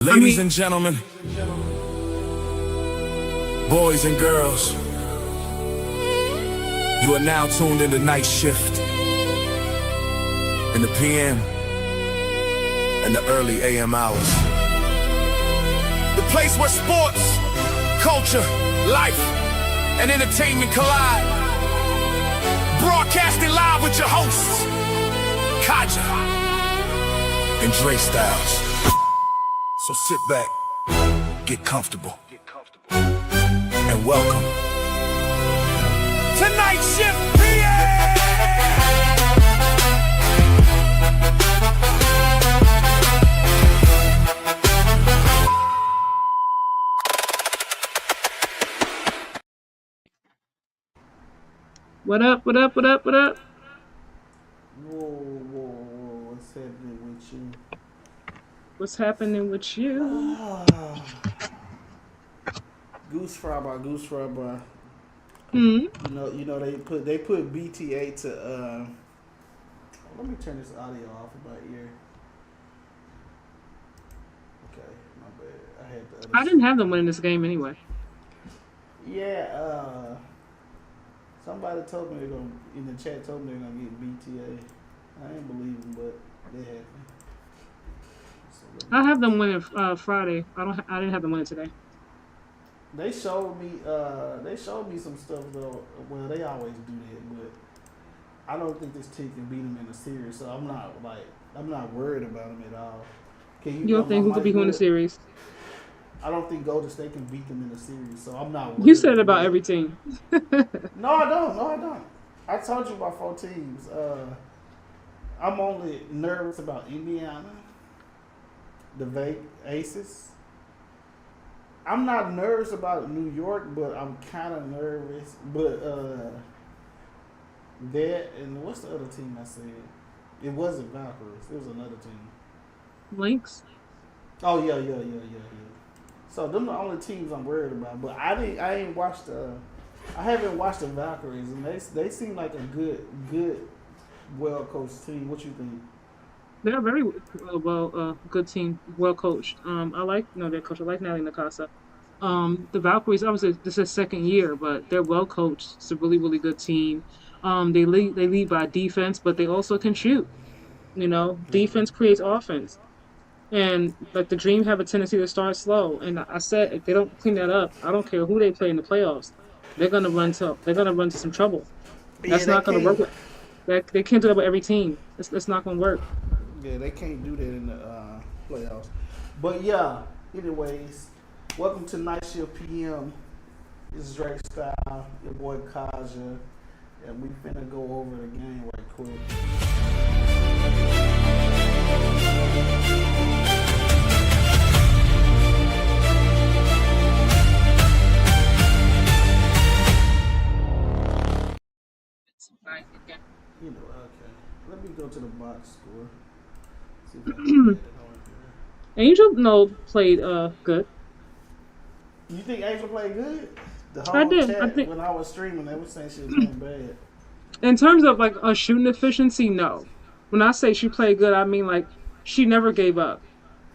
Ladies and gentlemen, boys and girls, you are now tuned into Night Shift in the PM and the early AM hours. The place where sports, culture, life, and entertainment collide. Broadcasting live with your hosts, Kaja and Dre Styles. So sit back, get comfortable, and welcome to Night Shift PA! What up, what up, what up, what up? Whoa, what's happening with you? What's happening with you? Goose fry bar. Hmm? You know they put BTA to let me turn this audio off in my ear. Okay, my bad. I had the other I didn't have them winning this game anyway. Yeah, somebody told me they're gonna in the chat told me they're gonna get BTA. I didn't believe them, but they had me. So I have them winning Friday. I didn't have them winning today. They showed me some stuff though. Well, they always do that, but I don't think this team can beat them in a series. So I'm not worried about them at all. You don't think who could be winning the series? I don't think Golden State can beat them in a series. So I'm not worried. You said it about every team. No, I don't. I told you about 4 teams. I'm only nervous about Indiana, the Aces. I'm not nervous about New York, but I'm kind of nervous. But that and what's the other team I said? It wasn't Valkyries. It was another team. Lynx? Oh yeah. So them the only teams I'm worried about. But I haven't watched the Valkyries, and they seem like a good, well coached team. What you think? They're a very good team, well coached. I like their coach. I like Natalie Nakasa. The Valkyries, obviously this is second year, but they're well coached. It's a really, really good team. They lead by defense, but they also can shoot. Defense creates offense. And like the Dream have a tendency to start slow. And I said if they don't clean that up, I don't care who they play in the playoffs. They're gonna run into some trouble. That's not gonna work. They can't do that with every team. It's not gonna work. Yeah, they can't do that in the playoffs. But yeah, anyways, welcome to Night Shift PM. This is Drake Style, your boy Kaja, and we finna go over the game right quick. Okay. Let me go to the box score. See if I can get it on here. Angel played good. You think Angel played good? The whole I did. chat, I think when I was streaming, they were saying she was playing bad. in terms of like a shooting efficiency, no. When I say she played good, I mean like she never gave up.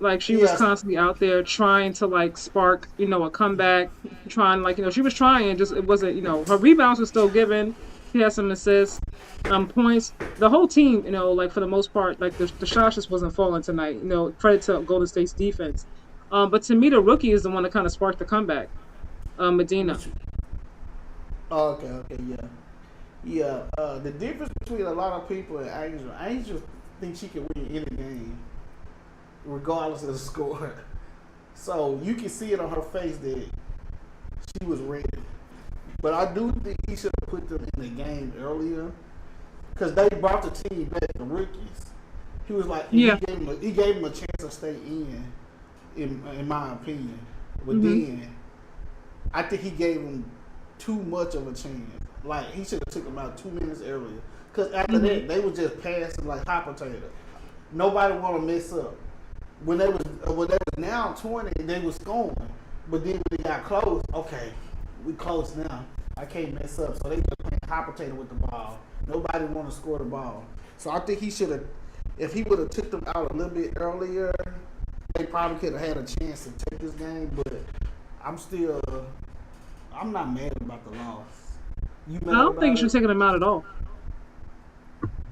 Like she was constantly out there trying to like spark, a comeback, trying she was trying, just it wasn't, her rebounds were still given. She had some assists, points. The whole team, like for the most part, like the shot just wasn't falling tonight. Credit to Golden State's defense. But to me, the rookie is the one that kind of sparked the comeback. Medina. Oh, okay, yeah. The difference between a lot of people and Angel thinks she can win any game, regardless of the score. So you can see it on her face that she was ready. But I do think he should have put them in the game earlier, because they brought the team back, the rookies. He was like, he gave him a chance to stay in my opinion. But then, I think he gave him too much of a chance. Like, he should have took him out 2 minutes earlier. Because after that, they were just passing like hot potato. Nobody want to mess up. When they was down 20, they was scoring. But then when they got close, okay, we close now. I can't mess up. So they just playing hot potato with the ball. Nobody want to score the ball. So I think he should have, if he would have took them out a little bit earlier, they probably could have had a chance to take this game, but I'm not mad about the loss. You I mad don't think you about should it? take them out at all.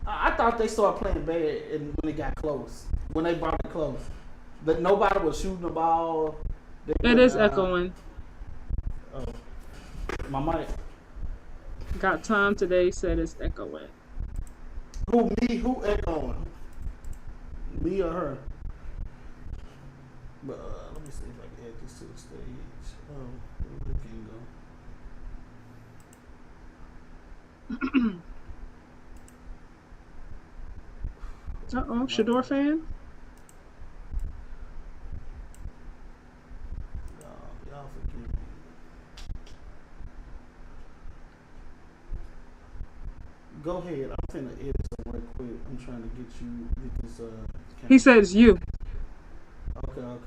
I thought they started playing bad and when it got close. When they brought it close. But nobody was shooting the ball. It is echoing. Oh, my mic. Got time today said it's echoing. Who, me? Who echoing? Me or her? But let me see if I can add this to the stage. Oh, where can go? Uh-oh, Shador fan? Y'all forgive me. Go ahead. I'm finna edit something right quick. I'm trying to get this. He says you. Okay. Let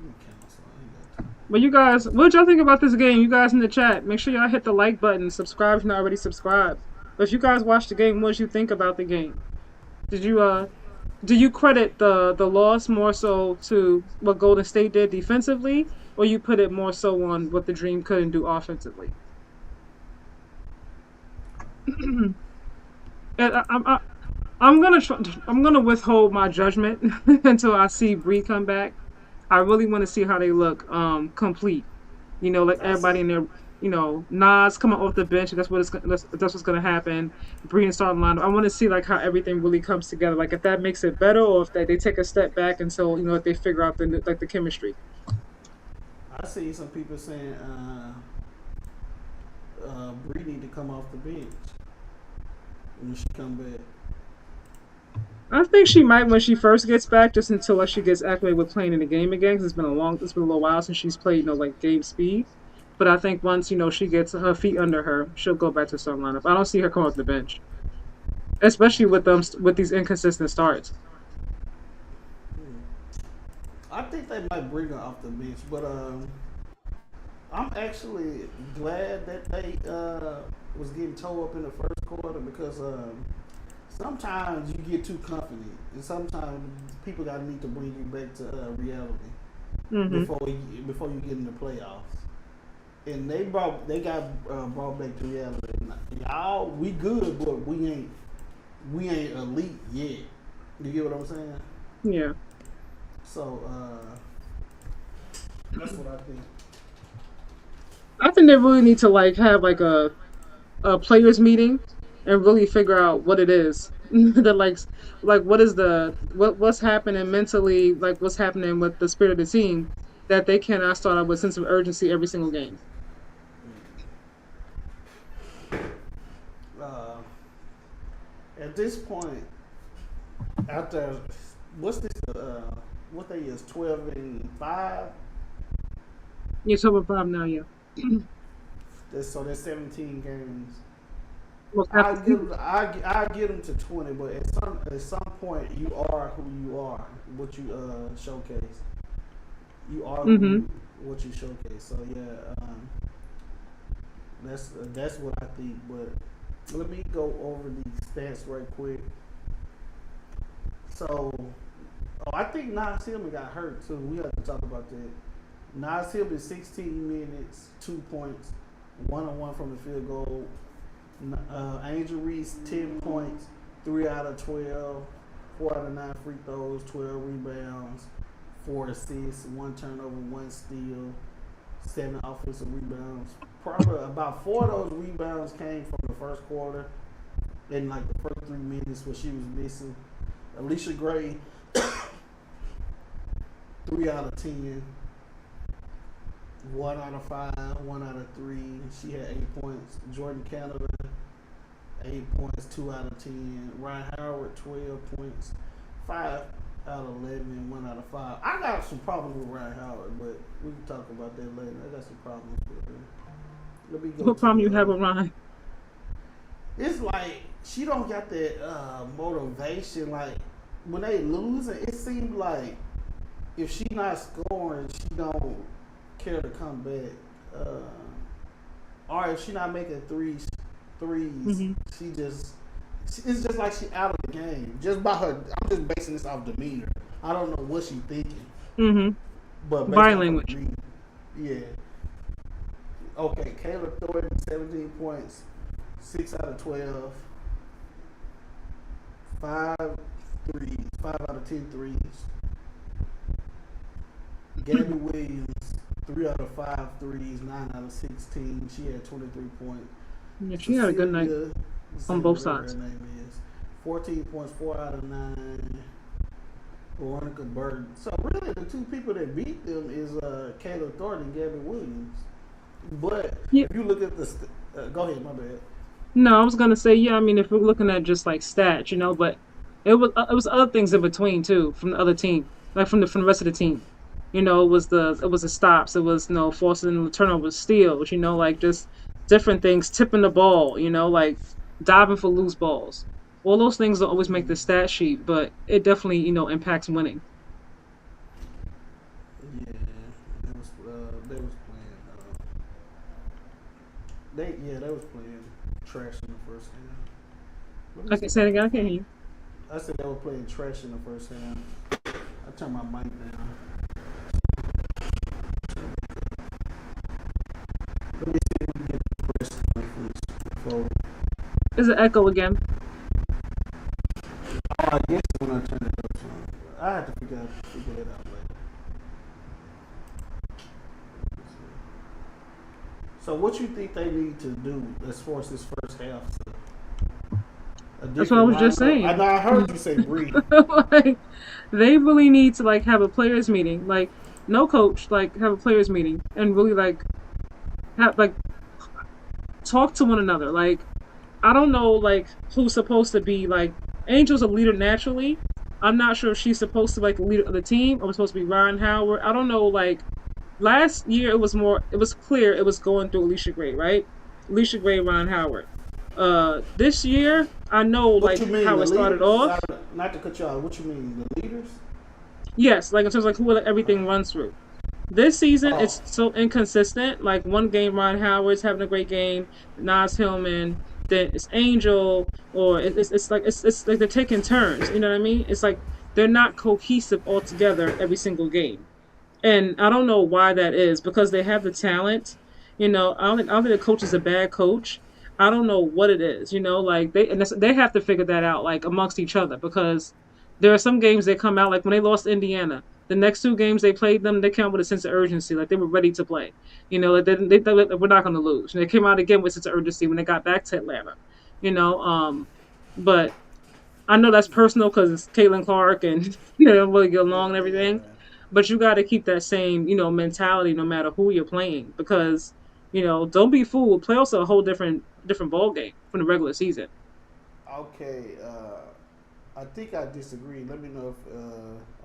me cancel. I ain't got time. But you guys, what y'all think about this game? You guys in the chat, make sure y'all hit the like button, subscribe if you're not already subscribed. But if you guys watched the game, what did you think about the game? Did you do you credit the loss more so to what Golden State did defensively, or you put it more so on what the Dream couldn't do offensively? And I'm gonna withhold my judgment until I see Bree come back. I really want to see how they look complete. You know, like everybody in there. You know, Nas coming off the bench. That's what's gonna happen. Bree and starting lineup. I want to see like how everything really comes together. Like if that makes it better, or if they take a step back until if they figure out the chemistry. I see some people saying Bree need to come off the bench when she come back. I think she might when she first gets back, just until like she gets acclimated with playing in the game again. Cause it's been a little while since she's played, like game speed. But I think once she gets her feet under her, she'll go back to starting lineup. I don't see her come off the bench, especially with these inconsistent starts. I think they might bring her off the bench, but I'm actually glad that they was getting towed up in the first quarter because sometimes you get too confident, and sometimes people need to bring you back to reality before you get in the playoffs. And they got brought back to reality. Y'all, we good, but we ain't elite yet. You get what I'm saying? Yeah. So that's what I think. I think they really need to like have like a players meeting and really figure out what it is that like what is what's happening mentally, like what's happening with the spirit of the team that they cannot start out with a sense of urgency every single game. At this point, after what's this? What they is 12-5. You're talking 5 now, yeah. So there's 17 games. Well, I get them to 20, but at some point you are who you are, what you showcase. You are what you showcase. So yeah, that's what I think. But let me go over these stats right quick. So, I think Nas Hillman got hurt too. We have to talk about that. Nas Hillman 16 minutes, 2 points, 1-on-1 from the field goal. Angel Reese 10 points, 3 out of 12, 4 out of 9 free throws, 12 rebounds, 4 assists, 1 turnover, 1 steal, 7 offensive rebounds. Probably about 4 of those rebounds came from the first quarter in like the first 3 minutes where she was missing. Alicia Gray 3 out of 10, 1 out of 5, 1 out of 3. She had 8 points. Jordan Canada 8 points, 2 out of 10. Ryan Howard 12 points, 5 out of 11, 1 out of 5. I got some problems with Ryan Howard, but we can talk about that later. I got some problems with her. Let me go. What problem you have with Ryan? It's like she don't got that motivation. Like when they losing, it seems like if she not scoring, she don't care to come back. Or if she not making threes, she just it's just like she out of the game. Just by her, I'm just basing this off demeanor. I don't know what she's thinking, Mm-hmm. but based Body off her language. demeanor, yeah. Okay, Kayla Thornton, 17 points, 6 out of 12, 5 threes, 5 out of 10 threes. Gabby Williams, 3 out of 5 threes, 9 out of 16. She had 23 points. Yeah, she had a good night on both whatever sides. Her name is 14 points, 4 out of 9. Veronica Burton. So really, the two people that beat them is Kayla Thornton and Gabby Williams. But Yeah. if you look at the, go ahead, my bad. No, I was gonna say, yeah. I mean, if we're looking at just like stats, but it was other things in between too from the other team, like from the rest of the team. It was the stops, it was forcing the turnovers, steals, like just different things, tipping the ball, like diving for loose balls. All those things don't always make the stat sheet, but it definitely impacts winning. Yeah, they was playing. They was playing trash in the first half. Let me see Okay, if say I it can again. I can't find hear it. you. I said they were playing trash in the first half. I turned my mic down. Let me see if we can get the press conference before. There's an echo again. Oh, I guess when I turn it up, so I have to figure it out later. So, what you think they need to do as far as this first half? That's what I was just saying. I heard you say breathe. Like, they really need to like have a players meeting, like no coach, like have a players meeting and really like have like talk to one another. Like I don't know like who's supposed to be like Angel's a leader naturally. I'm not sure if she's supposed to like the leader of the team or supposed to be Ryan Howard. I don't know like last year it was clear it was going through Alicia Gray, right? Alicia Gray, Ryan Howard. This year I know What like you mean, how the it started leaders? off. Not to cut you off. What you mean, the leaders? Yes, like in terms of like who everything runs through. This season, Oh, it's so inconsistent. Like one game, Ron Howard's having a great game, Nas Hillman, then it's Angel, or it's like they're taking turns. You know what I mean? It's like they're not cohesive altogether every single game, and I don't know why that is because they have the talent. I don't think the coach is a bad coach. I don't know what it is. Like they have to figure that out like amongst each other because there are some games that come out like when they lost to Indiana. The next two games they played them, they came out with a sense of urgency, like they were ready to play. Like they thought like, we're not going to lose. And they came out again with a sense of urgency when they got back to Atlanta. You know, but I know that's personal because it's Caitlin Clark and they don't really get along and everything. yeah. But you got to keep that same mentality no matter who you're playing because don't be fooled. Playoffs are a whole different ball game from the regular season. Okay. I think I disagree. Let me know if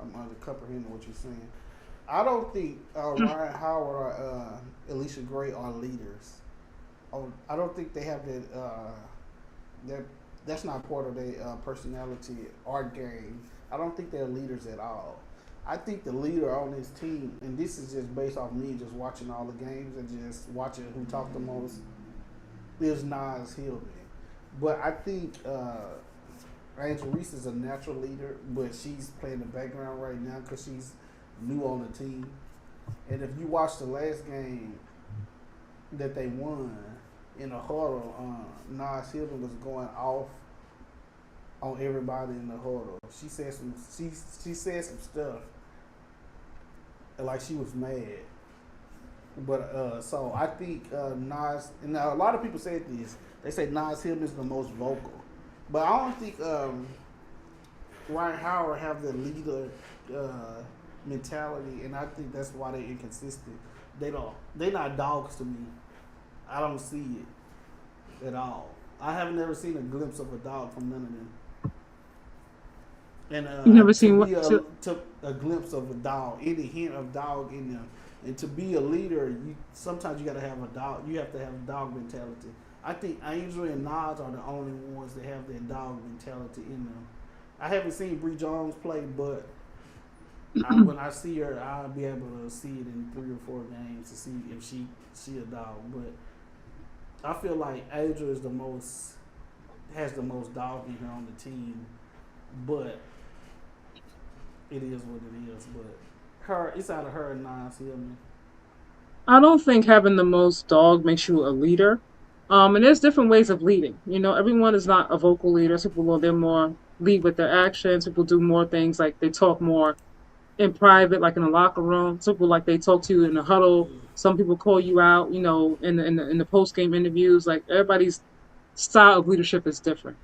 I'm comprehending what you're saying. I don't think Ryan Howard or Alicia Gray are leaders. I don't think they have that. That's not part of their personality or game. I don't think they're leaders at all. I think the leader on this team, and this is just based off me just watching all the games and just watching who talked the most, is Nas Hillman. But I think Angel Reese is a natural leader, but she's playing the background right now because she's new on the team. And if you watch the last game that they won in a huddle, Nas Hillman was going off on everybody in the huddle. She said some stuff like she was mad. But so I think Nas, and now a lot of people said this. They say Nas Hillman is the most vocal, but I don't think Ryan Howard have the leader mentality, and I think that's why they're inconsistent. They're not dogs to me. I don't see it at all. I have never seen a glimpse of a dog from none of them. And You never to seen be what? to a glimpse of a dog, any hint of dog in them, and to be a leader, sometimes you got to have a dog. You have to have a dog mentality. I think Angel and Nas are the only ones that have that dog mentality in them. I haven't seen Bree Jones play, but when I see her, I'll be able to see it in 3 or 4 games to see if she a dog. But I feel like Angel is the most has the most dog in her on the team, but it is what it is. But it's out of her and Nas Hillman. I don't think having the most dog makes you a leader. And there's different ways of leading. Everyone is not a vocal leader. Some people, they're more lead with their actions. People do more things like they talk more in private, like in a locker room. Some people like they talk to you in a huddle. Some people call you out, in the post game interviews. Like everybody's style of leadership is different.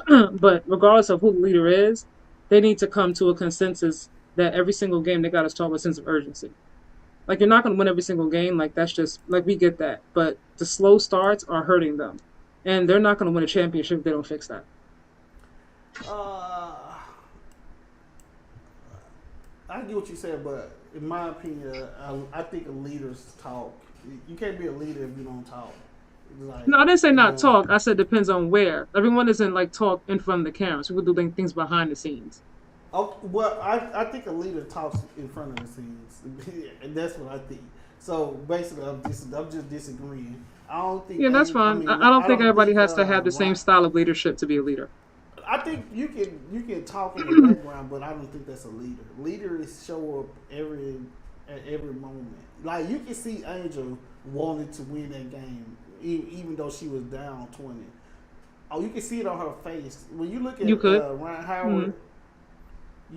But regardless of who the leader is, they need to come to a consensus that every single game they got to start with a sense of urgency. Like you're not going to win every single game. Like that's just like we get that. But the slow starts are hurting them, and they're not going to win a championship if they don't fix that. Uh, I get what you said, but in my opinion, I think leaders talk. You can't be a leader if you don't talk. Like, No, I didn't say not talk. I said depends on where. Everyone isn't like talk in front of the cameras. People do things behind the scenes. Oh, well, I think a leader talks in front of the scenes, and that's what I think. So basically, I'm just disagreeing. I don't think. Yeah, that's fine. I don't think everybody has to have the same Ryan, style of leadership to be a leader. I think you can talk in the background, but I don't think that's a leader. Leaders show up at every moment. Like you can see Angel wanted to win that game, even though she was down 20. Oh, you can see it on her face when you look at Ryan Howard. Mm-hmm.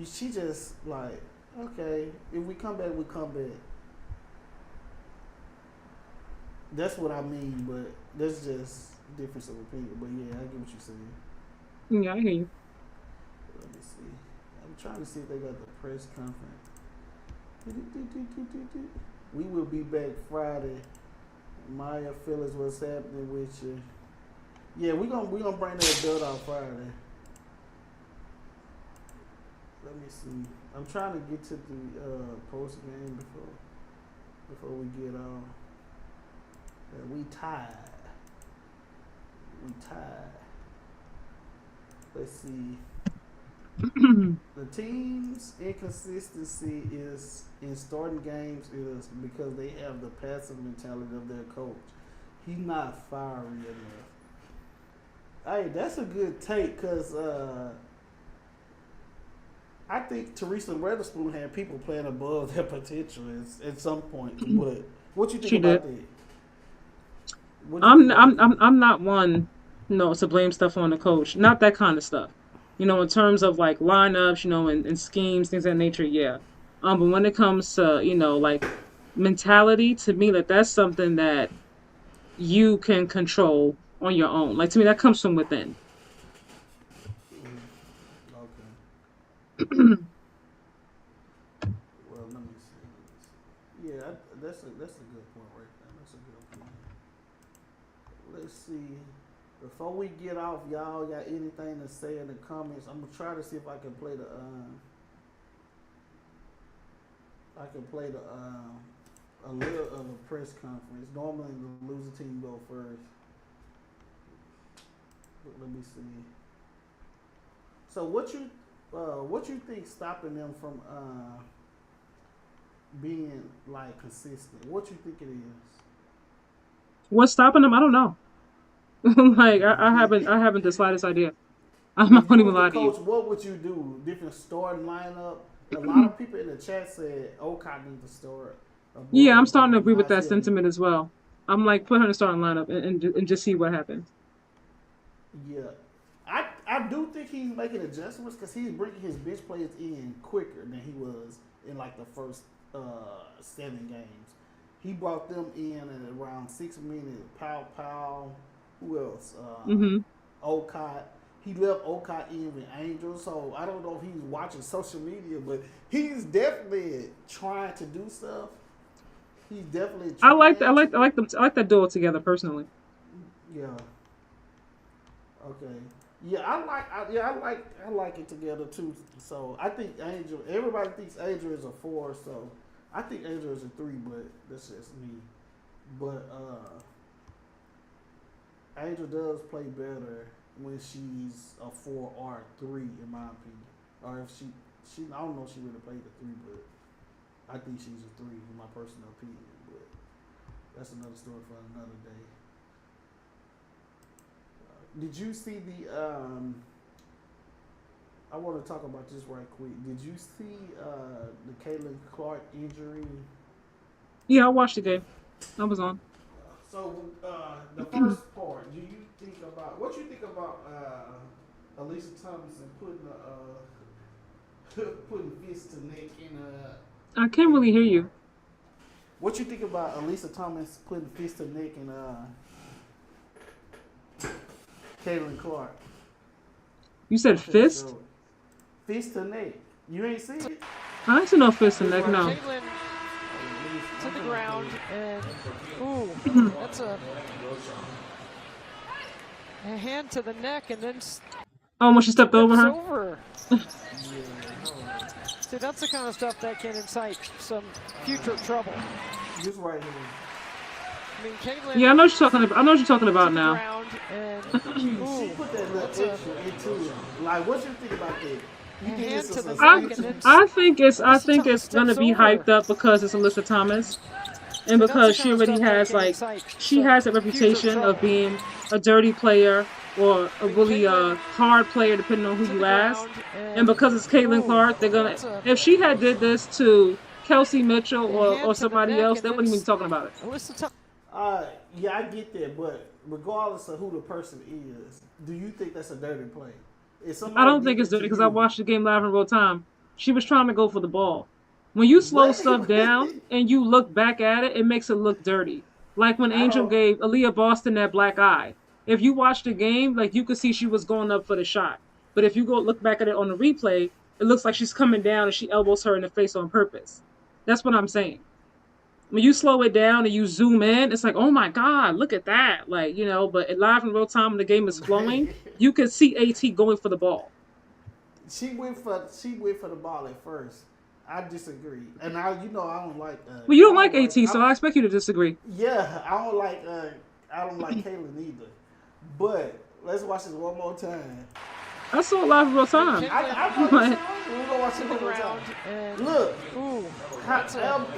She just like, okay, if we come back, we come back. That's what I mean, but that's just difference of opinion. But yeah, I get what you're saying. Yeah, I hear you. Let me see. I'm trying to see if they got the press conference. We will be back Friday. Maya, Phyllis, what's happening with you? Yeah, we gonna bring that build out Friday. Let me see. I'm trying to get to the post game before we get on. We tied. Let's see. The team's inconsistency is in starting games is because they have the passive mentality of their coach. He's not fiery enough. Hey, that's a good take because I think Teresa Weatherspoon had people playing above their potential at some point. But what you think about that? I'm not one, to blame stuff on the coach. Not that kind of stuff. In terms of like lineups, and schemes, things of that nature, yeah. But when it comes to, like mentality, to me, like that's something that you can control on your own. Like to me, that comes from within. Okay. Well, let me see. Yeah, that's a good point right there. That's a good point. Let's see. Before we get off, y'all got anything to say in the comments? I'm gonna try to see if I can play a little of a press conference. Normally the losing team go first. But let me see. So what you think stopping them from being like consistent? What you think it is? What's stopping them? I don't know. Like I haven't the slightest idea. I'm not If you even was lie the to you. coach, what would you do? Different starting lineup. A lot of people in the chat said Okai needs to start. Yeah, I'm starting to agree with that sentiment as well. I'm like put her in the starting lineup and just see what happens. Yeah, I do think he's making adjustments because he's bringing his bench players in quicker than he was in like the first 7 games. He brought them in at around 6 minutes. Powell. Who else? Okai. He left Okai in with Angel, so I don't know if he's watching social media, but he's definitely trying to do stuff. He's definitely. I like that duo together personally. Yeah. Okay. Yeah, I like it together too. So I think Angel. Everybody thinks Angel is a 4, so I think Angel is a 3, but that's just me. But Angel does play better when she's a 4 or a 3, in my opinion. Or if she I don't know if she really played a 3, but I think she's a 3 in my personal opinion. But that's another story for another day. Did you see the? I want to talk about this right quick. Did you see the Caitlin Clark injury? Yeah, I watched the game. I was on. So the first part, do you think about what you think about Alicia Thompson putting fist to neck in I can't really hear you. what you think about Alicia Thomas putting fist to neck in Caitlin Clark? You said fist? Fist to neck. You ain't see it? I ain't seen no fist in neck, no. Caitlin to the ground, and ooh, that's a hand to the neck, and then Oh, when she stepped over her? over. See, that's the kind of stuff that can incite some future trouble. Just right here. I mean, Caitlin. Yeah, I know what you're talking about. I know what you're talking about to the now. ground, and She ooh, put that little extra into it. Like, what you think about that? You think hand this to is the a neck, speech? and then I think it's gonna be hyped up because it's Alyssa Thomas, and because she already has she has a reputation of being a dirty player or a really hard player, depending on who you ask. And because it's Caitlin Clark, they're gonna. If she had did this to Kelsey Mitchell or somebody else, they wouldn't even be talking about it. Yeah, I get that, but regardless of who the person is, do you think that's a dirty play? I don't think it's dirty because I watched the game live in real time. She was trying to go for the ball. When you slow stuff down and you look back at it, it makes it look dirty. Like when Angel gave Aaliyah Boston that black eye. If you watch the game, like you could see she was going up for the shot. But if you go look back at it on the replay, it looks like she's coming down and she elbows her in the face on purpose. That's what I'm saying. When you slow it down and you zoom in, it's like, oh my God, look at that. Like, but live in real time when the game is flowing, you can see AT going for the ball. She went for the ball at first. I disagree, and I don't like. Well, you don't like AT, so I expect you to disagree. Yeah, I don't like Caitlin either. But let's watch this one more time. I saw it live in real time. We're gonna watch it one more time. Look,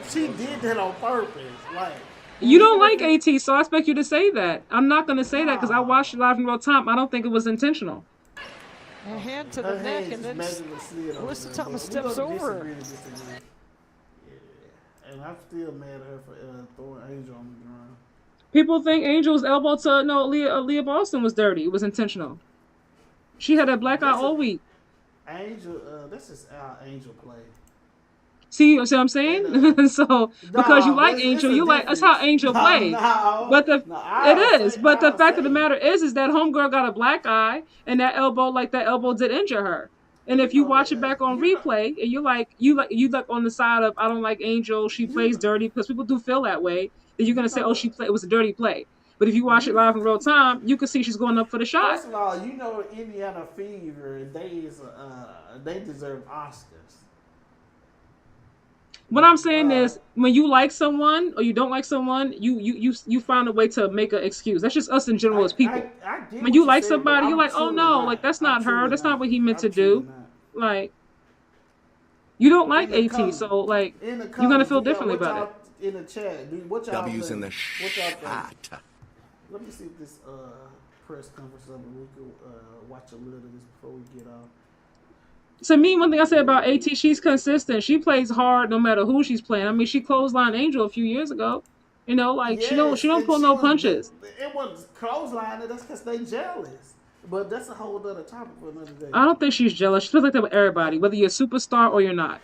she did that on purpose. Like you don't like AT, so I expect you to say that. I'm not gonna say that because I watched it live in real time. I don't think it was intentional. A hand to the neck, and then Alyssa Thomas steps over. Yeah. And I'm still mad at her for throwing Angel on the ground. People think Angel's elbow to Aaliyah Boston was dirty. It was intentional. She had that black eye all week. Angel, this is our Angel play. See what I'm saying? So because you like Angel, you like that's how Angel plays. But it is. But the fact of the matter is that homegirl got a black eye, and that elbow did injure her. And if you watch it back on replay, and you like on the side of I don't like Angel, she plays dirty because people do feel that way. Then you're gonna say, oh, it was a dirty play. But if you watch it live in real time, you can see she's going up for the shot. First of all, Indiana Fever, they deserve Oscars. What I'm saying is, when you like someone or you don't like someone, you find a way to make an excuse. That's just us in general as people. When you like somebody, you're like, oh no, like that's not her. That's not what he meant to do. Like, you don't like AT, so like you're gonna feel differently about it. In the chat, what y'all W's in the shot. Let me see if this press conference up and we could watch a little of this before we get off. To me, one thing I say about AT, she's consistent. She plays hard no matter who she's playing. I mean, she clotheslined Angel a few years ago. She don't pull no punches. It was clotheslining. That's because they jealous. But that's a whole other topic for another day. I don't think she's jealous. She feels like that with everybody, whether you're a superstar or you're not.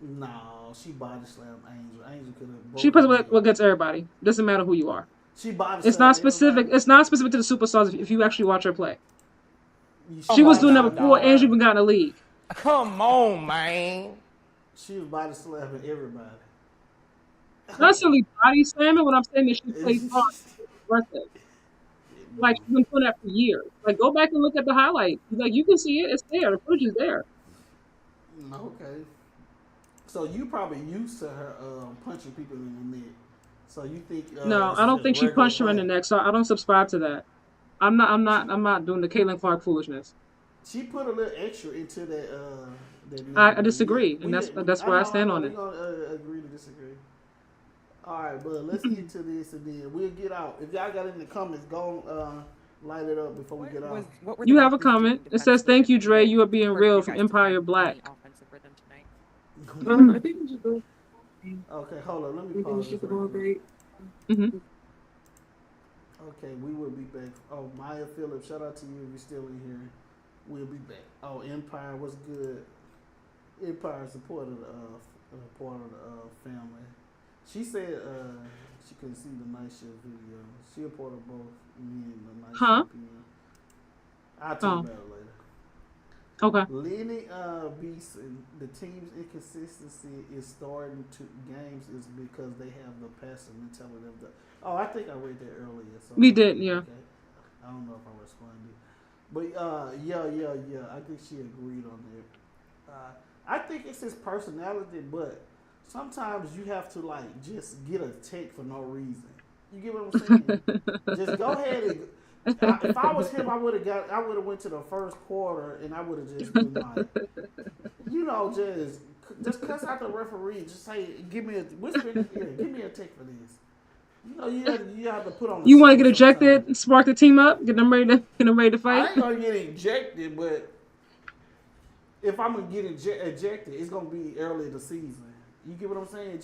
No, she body slammed Angel. Angel could have. She plays with against everybody. Doesn't matter who you are. She body. It's not specific. Everybody. It's not specific to the superstars. If you actually watch her play, she was doing that before Angel even got in the league. Come on, man. She was body slamming everybody. Not necessarily body slamming. What I'm saying is she plays hard. Like she's been doing that for years. Like go back and look at the highlights. Like you can see it. It's there. The footage is there. Okay. So you probably used to her punching people in the neck. So you think? No, I don't think she punched her in the neck. So I don't subscribe to that. I'm not doing the Caitlin Clark foolishness. She put a little extra into that. I disagree, and that's where I stand on it. We're gonna agree to disagree. All right, but let's get to this, and then we'll get out. If y'all got any comments, go light it up before we get off. What were the You have a Valkyries doing comment. It says, defensively "Thank that you, made Dre. it You are being hard for real you from guys to Empire find Black." any offensive rhythm tonight? Mm-hmm. I think we should go. Okay, hold on. Let me We can pause shoot this the ball right quick. great. Mm-hmm. Okay, we will be back. Oh, Maya Phillips, shout out to you if you're still in here. We'll be back. Oh, Empire was good. Empire supported part of the family. She said she couldn't see the night shift video. She a part of both me and the night Huh? shift PM. I'll tell you Oh, about it later. okay. Lenny Beast and the team's inconsistency is starting to games is because they have the passive mentality of the. Oh, I think I read that earlier. So We did, yeah. okay. I don't know if I responded, but yeah. I think she agreed on that. I think it's his personality, but sometimes you have to like just get a take for no reason. You get what I'm saying? Just go ahead and. If I was him, I would have went to the first quarter and I would have just been like, just cuss out the referee. Just say, whisper in his ear, give me a take for this. You have to put on. You want to get sometimes. ejected, spark the team up, get them ready to I fight. ain't gonna get ejected, but if I'm gonna get ejected, it's gonna be early in the season. You get what I'm saying?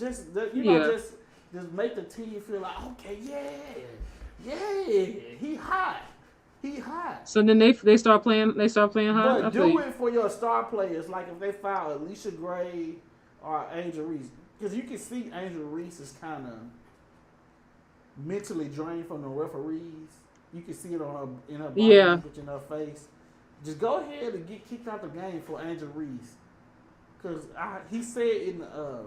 Yeah. Just make the team feel like, okay, yeah, he hot. So then they start playing. They start playing hot. I But feel do you. it for your star players, like if they foul Alicia Gray or Angel Reese, because you can see Angel Reese is kind of mentally drained from the referees. You can see it in her body Yeah. language, in her face. Just go ahead and get kicked out the game for Angel Reese, because he said in the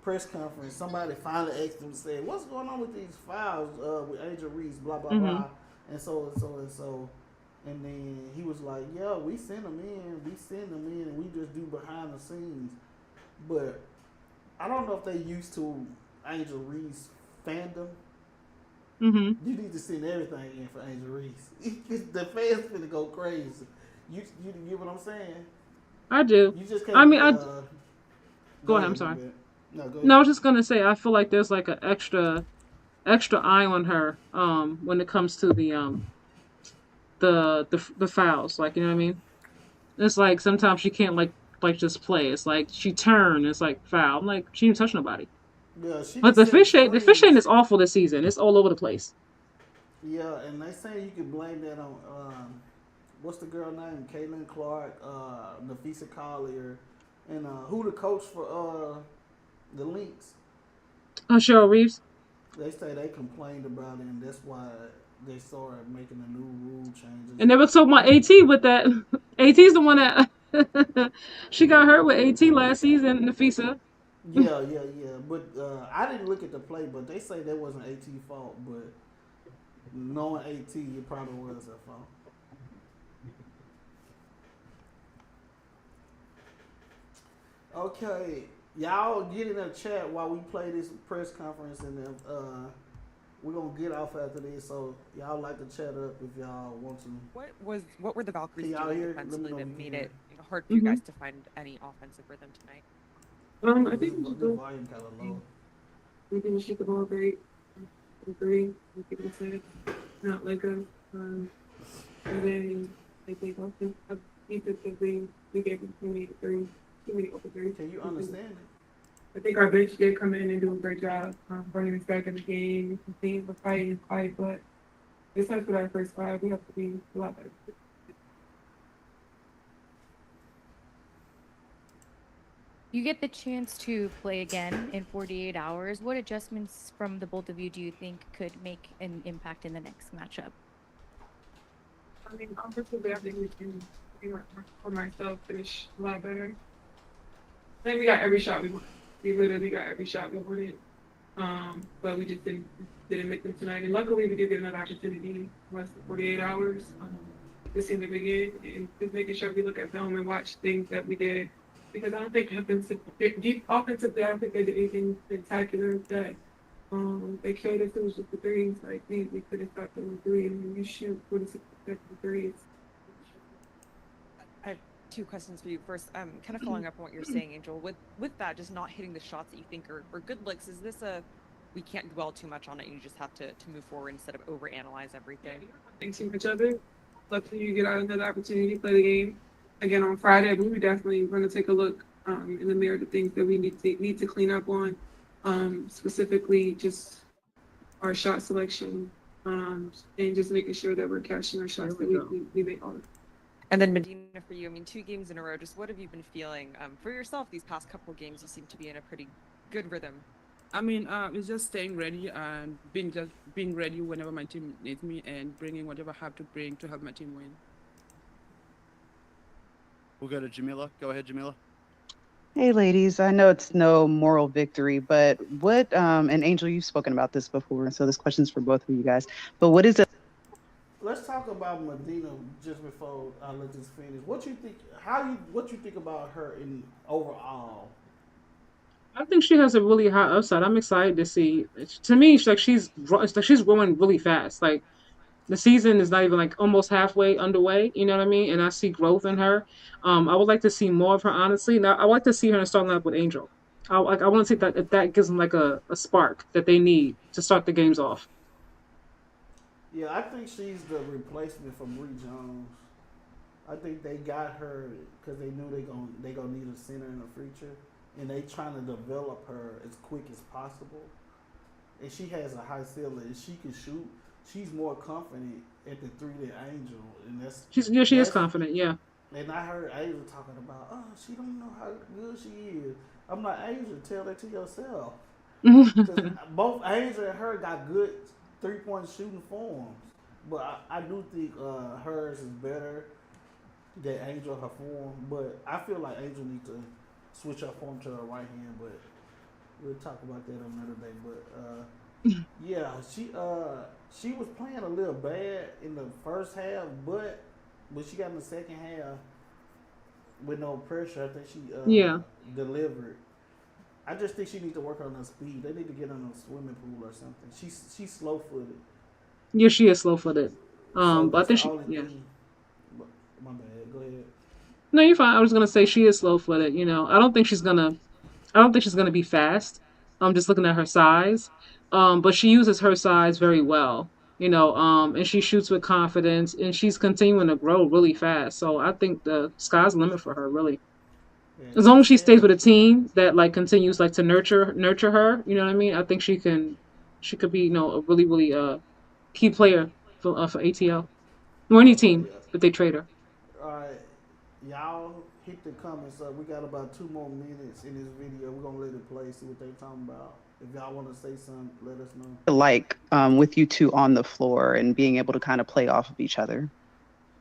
press conference, somebody finally asked him, said, "What's going on with these fouls with Angel Reese?" Blah blah blah, and so, and then he was like, "Yeah, we send them in, and we just do behind the scenes." But I don't know if they used to Angel Reese fandom. Mm-hmm. You need to send everything in for Angel Reese. The fans finna go crazy. You get what I'm saying? I do. You just can't. I mean, go ahead. I'm sorry. No, go ahead. No, I was just gonna say I feel like there's like an extra eye on her when it comes to the fouls. Like, you know what I mean? It's like sometimes she can't like just play. It's like she turned. It's like foul. I'm like, she didn't touch nobody. Yeah, she But be setting the officiating screens. is awful this season. It's all over the place. Yeah, and they say you can blame that on what's the girl name? Caitlin Clark, Nafisa Collier, and who the coach for the Lynx. Cheryl Reeves. They say they complained about it, and that's why they started making the new rule changes. And they were talking about AT with that. AT's the one that she got hurt with AT last season, Nafisa. Yeah. But I didn't look at the play, but they say that wasn't AT fault. But knowing AT, it probably was her fault. Okay, y'all get in a chat while we play this press conference, and then we're gonna get off after this. So y'all like to chat up if y'all want to. What were the Valkyries Can y'all doing hear? defensively Let me know that if you made can it hard for you Mm-hmm. guys to find any offensive rhythm tonight? I think we should The go. volume kind of low. We can shoot the ball great. Agree. Like people said, not like us. And then I think defensively, we gave them too many open threes. Can you understand it? I think our bench did come in and do a great job bringing us back in the game. The team was fighting, but this time for our first five, we have to be a lot better. You get the chance to play again in 48 hours. What adjustments from the both of you do you think could make an impact in the next matchup? I mean, offensively, I think we can for myself finish a lot better. I think we got every shot we wanted. We literally got every shot we wanted. But we just didn't make them tonight. And luckily, we did get another opportunity in less than 48 hours to see them again and just making sure we look at film and watch things that we did. Because I don't think offensively, I don't think they did anything spectacular that they killed us. It was just the threes. Like, we could have stopped them with three, and when you shoot 46% of threes. I have two questions for you. First, kind of following up on what you're saying, Angel. With that, just not hitting the shots that you think are good looks, is this a we can't dwell too much on it, and you just have to move forward instead of overanalyze everything. Thanks too much of it. Luckily, you get another opportunity to play the game again on Friday. But we definitely going to take a look in the mirror to things that we need to clean up on, specifically just our shot selection, and just making sure that we're catching our shots that we make all. And then Medina, for you, I mean, 2 games in a row, just what have you been feeling for yourself these past couple of games? You seem to be in a pretty good rhythm. I mean, it's just staying ready and being ready whenever my team needs me and bringing whatever I have to bring to help my team win. We'll go to Jamila. Go ahead, Jamila. Hey, ladies. I know it's no moral victory, but what, and Angel, you've spoken about this before, so this question's for both of you guys. But what is it? Let's talk about Medina just before I let this finish. What you think? What you think about her in overall? I think she has a really high upside. I'm excited to see. To me, it's like she's growing really fast. Like the season is not even like almost halfway underway. You know what I mean? And I see growth in her. I would like to see more of her. Honestly, now I would like to see her in a starting lineup with Angel. I want to see that if that gives them like a spark that they need to start the games off. Yeah, I think she's the replacement for Bree Jones. I think they got her because they knew they gonna need a center in the future, and they trying to develop her as quick as possible. And she has a high ceiling. And she can shoot. She's more confident at the three than Angel, and She is confident. Yeah. And I heard Angel talking about, oh, she don't know how good she is. I'm like, Angel, tell that to yourself. Because both Angel and her got good 3-point shooting forms, but I do think hers is better than Angel her form. But I feel like Angel needs to switch her form to her right hand. But we'll talk about that another day. But yeah, she was playing a little bad in the first half, but when she got in the second half with no pressure, I think she delivered. I just think she needs to work on her speed. They need to get her in a swimming pool or something. She's slow footed. Yeah, she is slow footed. So But I think my bad. Go ahead. No, you're fine. I was gonna say she is slow footed. I don't think she's gonna be fast. I'm just looking at her size. But she uses her size very well. And she shoots with confidence, and she's continuing to grow really fast. So I think the sky's the limit for her, really. Yeah, As long as she stays with a team that like continues like to nurture her, you know what I mean? I think she could be, a really, really key player for ATL. Or any team if they trade her. All right, y'all hit the comments up. We got about 2 more minutes in this video. We're gonna let it play, see what they talking about. If y'all want to say something, let us know. Like with you two on the floor and being able to kind of play off of each other?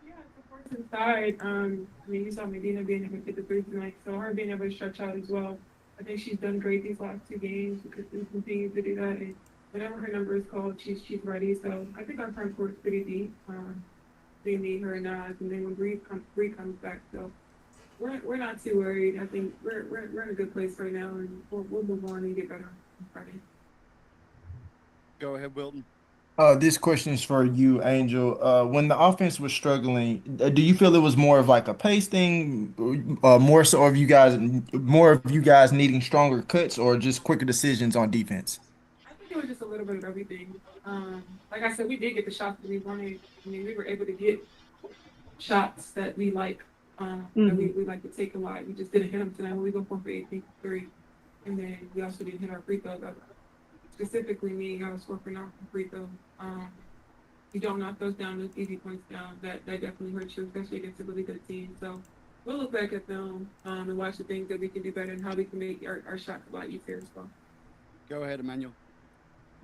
Yeah, of course, inside. I mean, you saw Medina being able to get the 3 tonight, so her being able to stretch out as well. I think she's done great these last 2 games. We could continue to do that, and whenever her number is called, she's ready. So I think our front court is pretty deep. They need her and Nas, and then when Bree comes back, so we're not too worried. I think we're in a good place right now, and we'll move on and get better on Friday. Go ahead, Wilton. This question is for you, Angel. When the offense was struggling, do you feel it was more of like a pace thing, more so of you guys needing stronger cuts, or just quicker decisions on defense? I think it was just a little bit of everything. Like I said, we did get the shots that we wanted. I mean, we were able to get shots that we like, that we like to take a lot. We just didn't hit them tonight. We go 4 for 18 for 3, and then we also didn't hit our free throws. Specifically me, I was working out for free throws. You don't knock those down, those easy points down. That definitely hurts you, especially against a really good team. So we'll look back at them and watch the things that we can do better and how we can make our shots a lot easier as well. Go ahead, Emmanuel.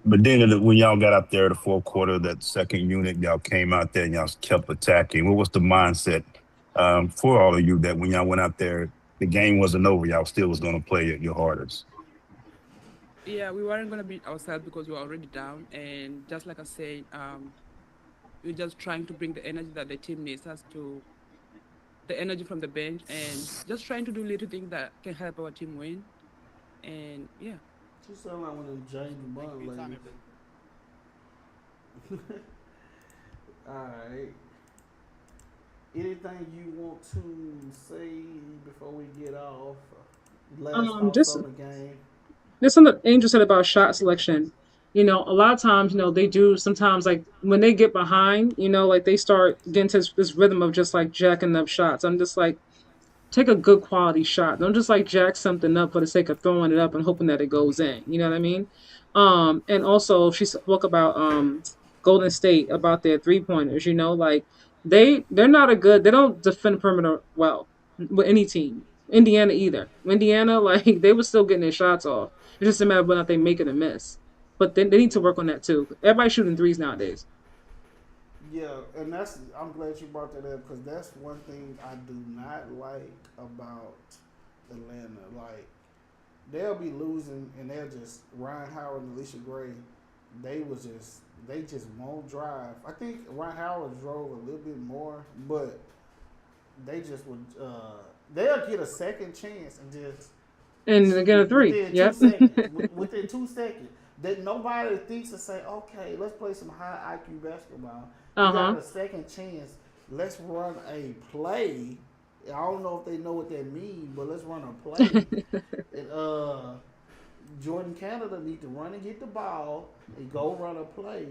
But then when y'all got out there the 4th quarter, that second unit, y'all came out there and y'all kept attacking. What was the mindset for all of you that when y'all went out there, the game wasn't over, y'all still was going to play your hardest? Yeah, we weren't going to beat ourselves because we were already down. And just like I said, we're just trying to bring the energy that the team needs us to, the energy from the bench, and just trying to do little things that can help our team win. And yeah. She sound like one of them James Bond ladies. Alright. Anything you want to say before we get off? Last thoughts on the game? there's something Angel said about shot selection. You know, a lot of times, you know, they do sometimes like when they get behind, you know, like they start getting to this rhythm of just like jacking up shots. I'm just like, take a good quality shot. Don't just like jack something up for the sake of throwing it up and hoping that it goes in. You know what I mean? And also she spoke about Golden State about their 3 pointers. You know, like they're not a good. They don't defend perimeter well with any team. Indiana either. Indiana, like they were still getting their shots off. It's just a matter of whether or not they make it or miss. But they need to work on that too. Everybody's shooting threes nowadays. Yeah, and that's I'm glad you brought that up because that's one thing I do not like about Atlanta. Like they'll be losing and they'll just Ryan Howard and Alicia Gray. They just won't drive. I think Ryan Howard drove a little bit more, but they just would. They'll get a second chance and just And again a three. within Yep. 2 seconds. Within 2 seconds, that nobody thinks to say, okay, let's play some high IQ basketball. We got a second chance. Let's run a play. I don't know if they know what that means, but let's run a play. And, Jordan Canada need to run and get the ball and go run a play,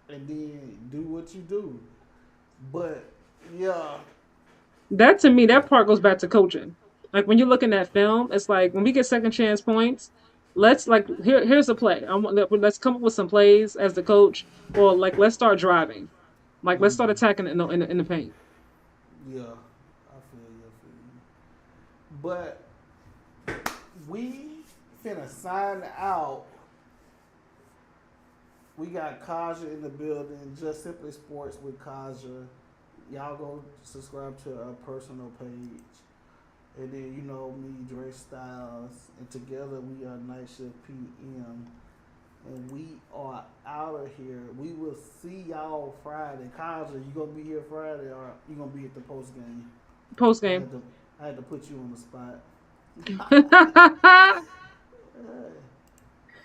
and then do what you do. But yeah, That to me, that part goes back to coaching. Like when you're looking at film, it's like when we get second chance points, let's like here's a play. Let's come up with some plays as the coach, or like let's start driving, like let's start attacking in the paint. yeah, I feel you. But we finna sign out. We got Kaja in the building. Just Simply Sports with Kaja. Y'all go subscribe to our personal page. And then, you know, me, Dre Styles. And together we are Night Shift PM. And we are out of here. We will see y'all Friday. Kaja, you gonna be here Friday or you gonna be at the post game? Post game. I had to put you on the spot.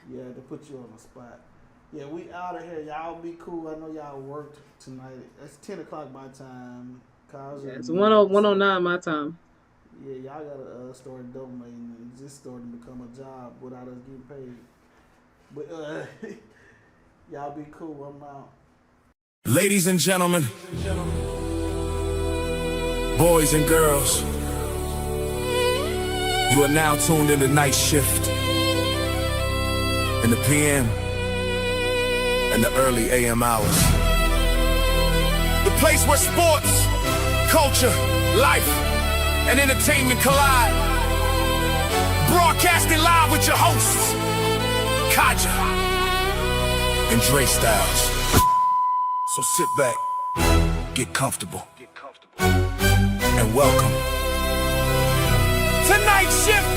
Yeah, to put you on the spot. Yeah, we out of here. Y'all be cool. I know y'all worked tonight. It's 10 o'clock my time. Yeah, it's 109 my time. Yeah, y'all gotta start donating. It's just starting to become a job without us getting paid. But y'all be cool. I'm out. Ladies and gentlemen, boys and girls, you are now tuned in the Night Shift in the PM and the early AM hours. The place where sports, culture, life, and entertainment collide. Broadcasting live with your hosts, Kaja and Dre Styles. So sit back, get comfortable, and welcome to Night Shift.